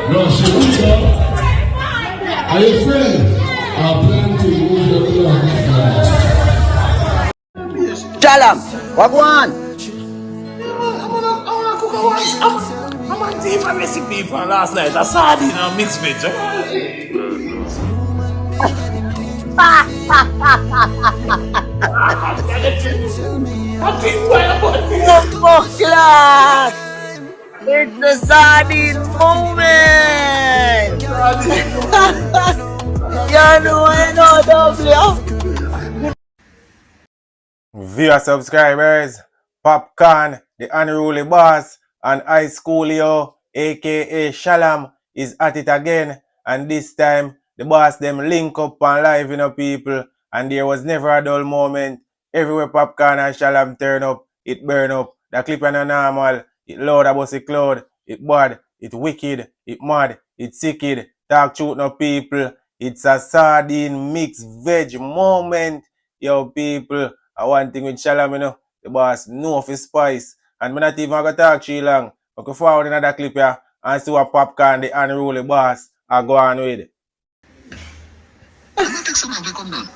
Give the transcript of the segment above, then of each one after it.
No, Shenseea, are you friends? I plan to use your blood. Chalam, wagwan. I'm on Diva recipe from last night. I sardine and mixed veg. I think why about this? Popcaan! It's a sardine moment! You know, W. Viewer subscribers, Popcaan, the unruly boss, and High Schoolio, aka Shalom, is at it again. And this time, the boss them link up and live, people. And there was never a dull moment. Everywhere Popcaan and Shalom turn up, it burn up. The clip and normal, it loud about the cloud, it bad, it wicked, it mad, it sicked. Talk truth no people. It's a sardine mixed veg moment. Yo people, one thing with Shalom, the boss know of his spice. And I'm not even going to talk too long. I can forward another clip here and see what Popcaan, the unruly boss, are going with. I'm going to take some of the come down.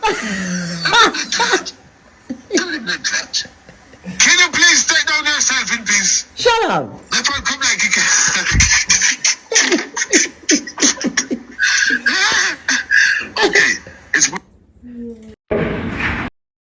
Can you please take down yourself in peace? Shut up! My friend come like you Okay, it's...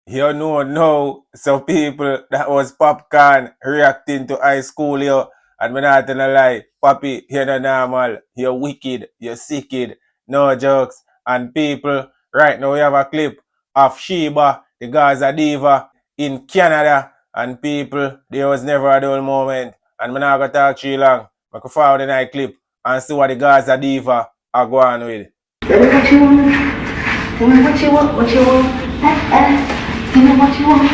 You know, so people, that was Popcaan reacting to High Schoolio. And I'm not gonna lie, Poppy, you're not normal, you're wicked, you're sicked, no jokes. And people, right now we have a clip of Sheba, the Gaza Diva, in Canada. And people, there was never a dull moment. And I'm not gonna talk too long. I can forward the night clip and see what the Gaza Diva are going with. Tell me what you want. Tell me what you want. What you want? Tell me what you want.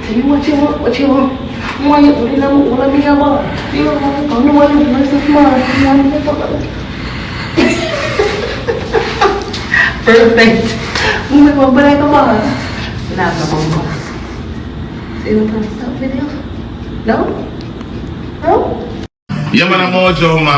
Tell me what you want. What you want? Why you putting them all on me about? You don't know what you want to smile. Perfect. Move on, but I come on. Now come on. See the past up video? No? No? Yeah, man, Mojo, man.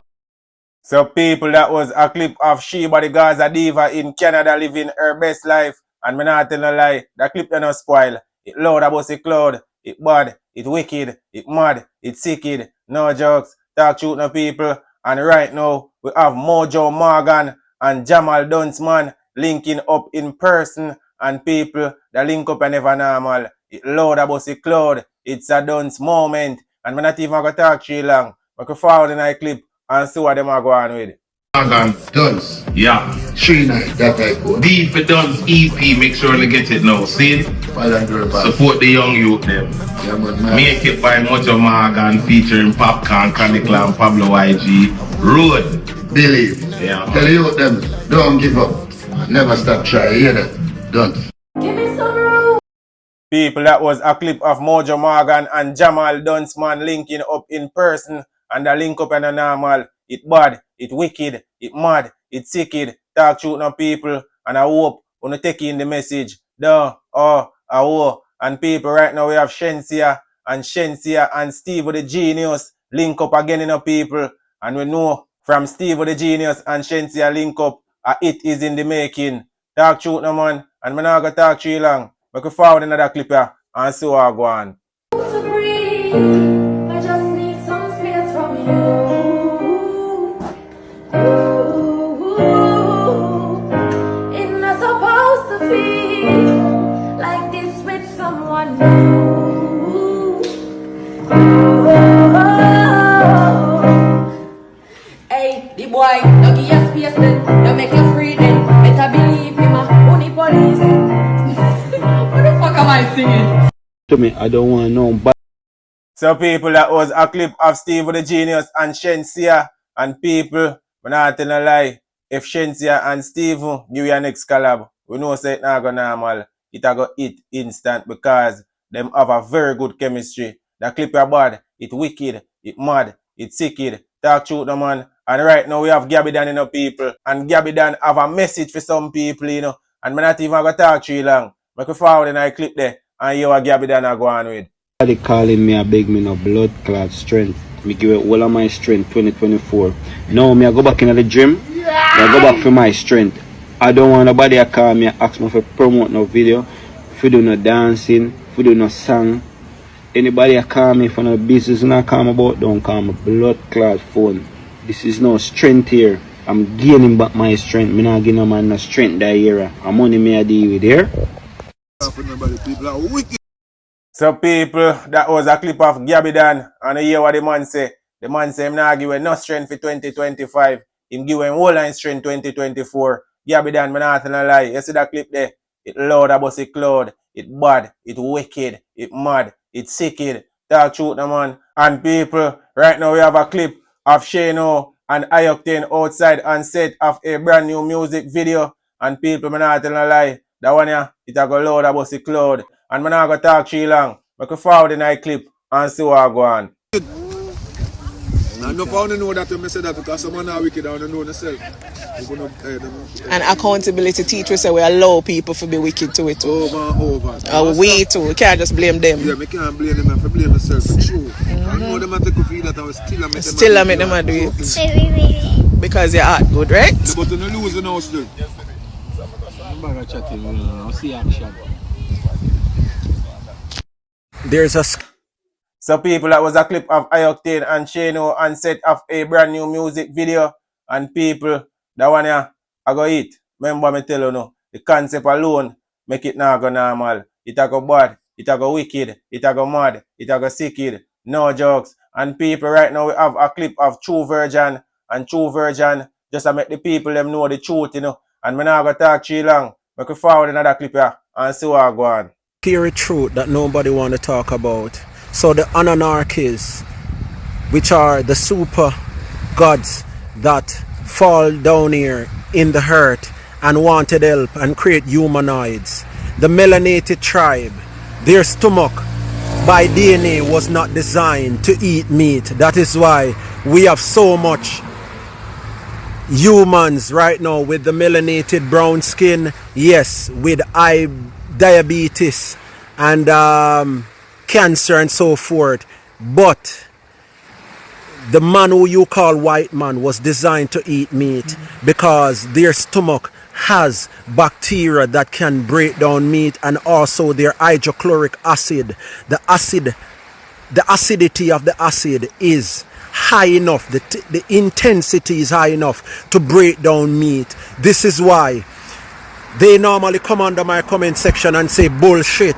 So people, that was a clip of Sheba the Gaza Diva in Canada living her best life. And me not tell a lie, that clip don't spoil. It loud about the cloud, it bad, it wicked, it mad, it sicked, no jokes, talk truth no people. And right now, we have Mojo Morgan and Jamal Dunsman linking up in person. And people, the link up are never normal. It loud about the cloud, it's a Duns moment. And me not even going to talk too long. I can forward in a clip and see what them are going with. Dance. Yeah. 3 nights, that I go. D for Duns EP, make sure they get it now. See it? Support the young youth them. Yeah, man. Make it by Mojo Morgan featuring Popcaan, Chronicle and Pablo YG. Road. Believe. Yeah. Tell you them, don't give up. Never stop trying. Hear that? Don't. Give me some room. People, that was a clip of Mojo Morgan and Jamal Dunsman linking up in person. And the link up and a normal. It bad, it wicked, it mad, it sicked. Talk truth no people. And I hope when you take in the message. And people, right now we have Shenseea and Steve the Genius link up again in the people. And we know from Steve the Genius and Shenseea link up, it is in the making. Talk truth no man. And I'm not going to talk too long. We can forward another clip here and see what I go on. To breathe, I just need some space from you. It's not supposed to feel like this with someone new. Hey, the boy, don't give your space then, don't make you free then. Better believe me, my only police. What the fuck am I singing? To me, I don't want no bad. So people, that was a clip of Steve the Genius and Shenseea. And people, we're not telling a lie. If Shenseea and Steve give you a next collab, we know say it not go normal. It a go hit instant because them have a very good chemistry. The clip are bad, it wicked, it mad, it sicked. Talk truth no man. And right now we have Gabby Dan in the people. And Gabby Dan have a message for some people, And we're not even going to talk too long. I can forward in a clip there and hear what Gabby Dan are going with. Nobody calling me a beg me no blood clot strength. Me give it all of my strength 2024. Now me I go back in the gym. I go back for my strength. I don't want nobody to call me and ask me for promote no video. If you do no dancing, if you do no song. Anybody that call me for no business not call me about, don't call me blood clot phone. This is no strength here. I'm gaining back my strength. Me not giving no man no strength that era. I'm money me I deal with here. So people, that was a clip of Gabidan, and you hear what the man say. The man say him not give no strength for 2025. Him give him whole line strength 2024. Gabidan, me not tell a lie. You see that clip there? It loud about it cloud. It bad. It wicked. It mad. It sicked. Talk truth, no man. And people, right now we have a clip of Shano and Ioctane outside on set of a brand new music video. And people, me not tell a lie. That one yeah, it a go loud about it cloud. And I'm not going to talk too long. I can forward the night clip and see what go on. And no one know that you say that because someone are wicked and know themselves. And accountability teachers say we allow people to be wicked to it too. Over and over. We too. We can't just blame them. Yeah, I can't blame them. I have to blame myself. For true. I know them take a feel that I was still make them do it. Because your heart good, right? Yeah, but you don't lose now still. There's a... So people, that was a clip of Ioctane and Shano on set of a brand new music video. And people, that one yeah, I go eat. Remember me tell you no, the concept alone make it not go normal. It a go bad, it a go wicked, it a go mad, it a go sicked. No jokes. And people, right now we have a clip of True Virgin. And True Virgin just to make the people them know the truth, you know. And me not go talk too long. Make we forward another clip here and see what go on. Scary truth that nobody want to talk about. So the Anunnakis, which are the super gods that fall down here in the earth and wanted help and create humanoids. The melanated tribe, their stomach by DNA was not designed to eat meat. That is why we have so much humans right now with the melanated brown skin, yes, with eye diabetes and cancer and so forth. But the man who you call white man was designed to eat meat because their stomach has bacteria that can break down meat, and also their hydrochloric acid. The acidity of the acid is high enough, the intensity is high enough to break down meat. This is why they normally come under my comment section and say bullshit.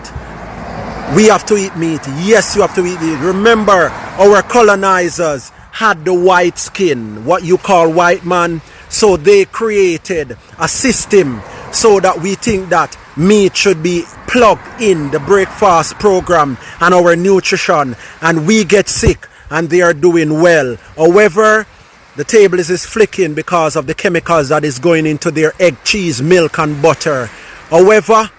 We have to eat meat. Yes, you have to eat meat. Remember, our colonizers had the white skin, what you call white man. So they created a system so that we think that meat should be plugged in the breakfast program and our nutrition, and we get sick and they are doing well. However, the table is flicking because of the chemicals that is going into their egg, cheese, milk and butter. However,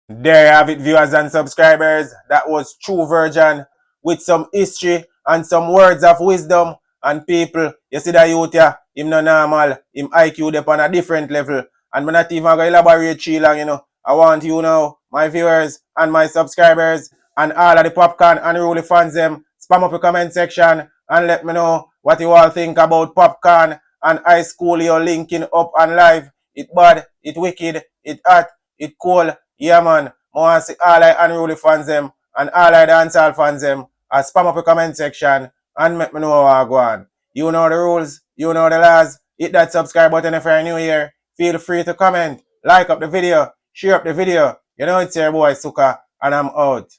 there you have it, viewers and subscribers. That was True Virgin with some history and some words of wisdom. And people, you see that youth here, him no normal, him IQ up on a different level. And I'm not even going to elaborate too long, you know. I want you now, my viewers and my subscribers and all of the Popcaan and Unruly fans them, spam up the comment section and let me know what you all think about Popcaan and High School you're linking up and live. It bad, it wicked, it hot, it cool. Yeah man, I want to see all the Unruly fans them and all the dancehall fans them. Spam up the comment section and let me know how I go on. You know the rules, you know the laws. Hit that subscribe button if you're new here. Feel free to comment, like up the video, share up the video. You know it's your boy Suka and I'm out.